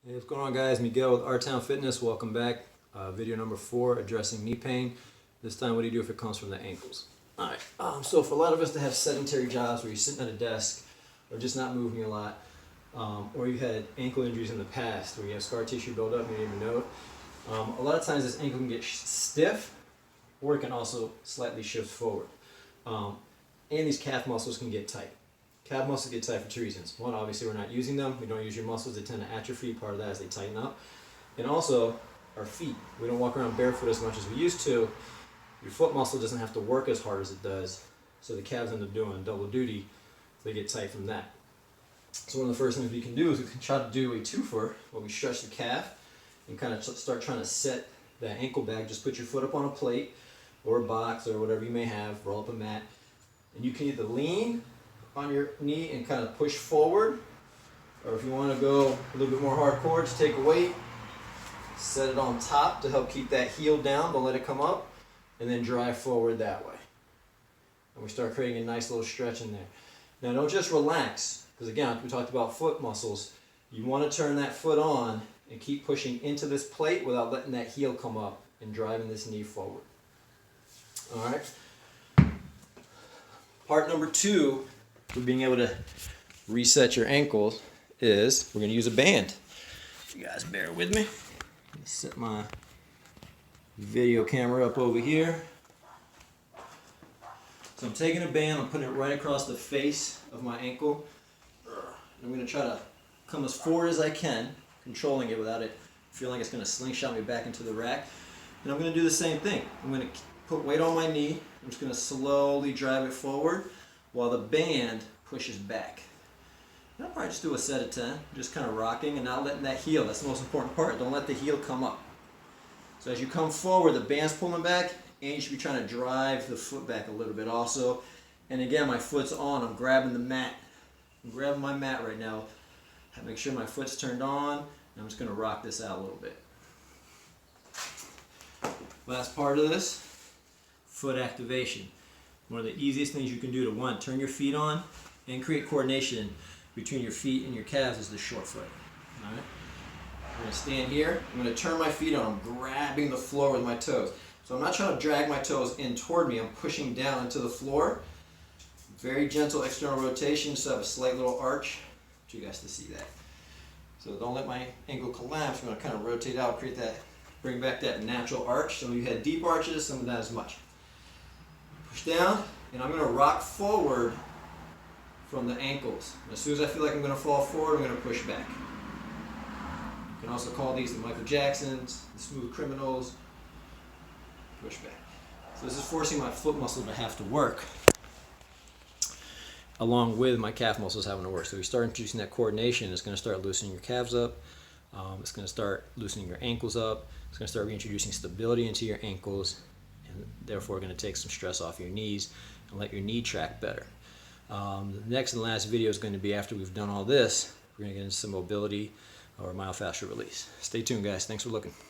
Hey, what's going on, guys? Miguel with R-Town Fitness. Welcome back. Video number 4, addressing knee pain. This time, what do you do if it comes from the ankles? Alright, so for a lot of us that have sedentary jobs where you're sitting at a desk or just not moving a lot, or you've had ankle injuries in the past where you have scar tissue buildup and you didn't even know it, a lot of times this ankle can get stiff or it can also slightly shift forward. And these calf muscles can get tight. Calf muscles get tight for 2 reasons. One, obviously we're not using them. We don't use your muscles. They tend to atrophy. Part of that is they tighten up. And also, our feet. We don't walk around barefoot as much as we used to. Your foot muscle doesn't have to work as hard as it does. So the calves end up doing double duty. They get tight from that. So one of the first things we can do is we can try to do a twofer where we stretch the calf and kind of start trying to set the ankle back. Just put your foot up on a plate or a box or whatever you may have. Roll up a mat. And you can either lean on your knee and kind of push forward, or if you want to go a little bit more hardcore, just take a weight, set it on top to help keep that heel down, don't let it come up, and then drive forward that way. And we start creating a nice little stretch in there. Now don't just relax, because again, we talked about foot muscles. You want to turn that foot on and keep pushing into this plate without letting that heel come up and driving this knee forward. Alright? Part number 2 for being able to reset your ankles is we're going to use a band. If you guys bear with me. Let me set my video camera up over here. So I'm taking a band, I'm putting it right across the face of my ankle. I'm going to try to come as forward as I can, controlling it without it feeling like it's going to slingshot me back into the rack. And I'm going to do the same thing. I'm going to put weight on my knee. I'm just going to slowly drive it forward while the band pushes back. And I'll probably just do a set of 10, just kind of rocking and not letting that heel, that's the most important part, don't let the heel come up. So as you come forward, the band's pulling back, and you should be trying to drive the foot back a little bit also. And again, my foot's on, I'm grabbing the mat. I'm grabbing my mat right now. Make sure my foot's turned on, and I'm just going to rock this out a little bit. Last part of this, foot activation. One of the easiest things you can do to, one, turn your feet on and create coordination between your feet and your calves is the short foot. All right? I'm going to stand here. I'm going to turn my feet on. I'm grabbing the floor with my toes. So I'm not trying to drag my toes in toward me. I'm pushing down into the floor. Very gentle external rotation, just have a slight little arch. I want you guys to see that. So don't let my ankle collapse. I'm going to kind of rotate out, create that, bring back that natural arch. Some of you had deep arches, some of that as much. Push down, and I'm going to rock forward from the ankles. And as soon as I feel like I'm going to fall forward, I'm going to push back. You can also call these the Michael Jacksons, the Smooth Criminals. Push back. So this is forcing my foot muscle to have to work along with my calf muscles having to work. So we start introducing that coordination. It's going to start loosening your calves up. It's going to start loosening your ankles up. It's going to start reintroducing stability into your ankles, and therefore going to take some stress off your knees and let your knee track better. The next and last video is going to be after we've done all this. We're going to get into some mobility or myofascial release. Stay tuned, guys. Thanks for looking.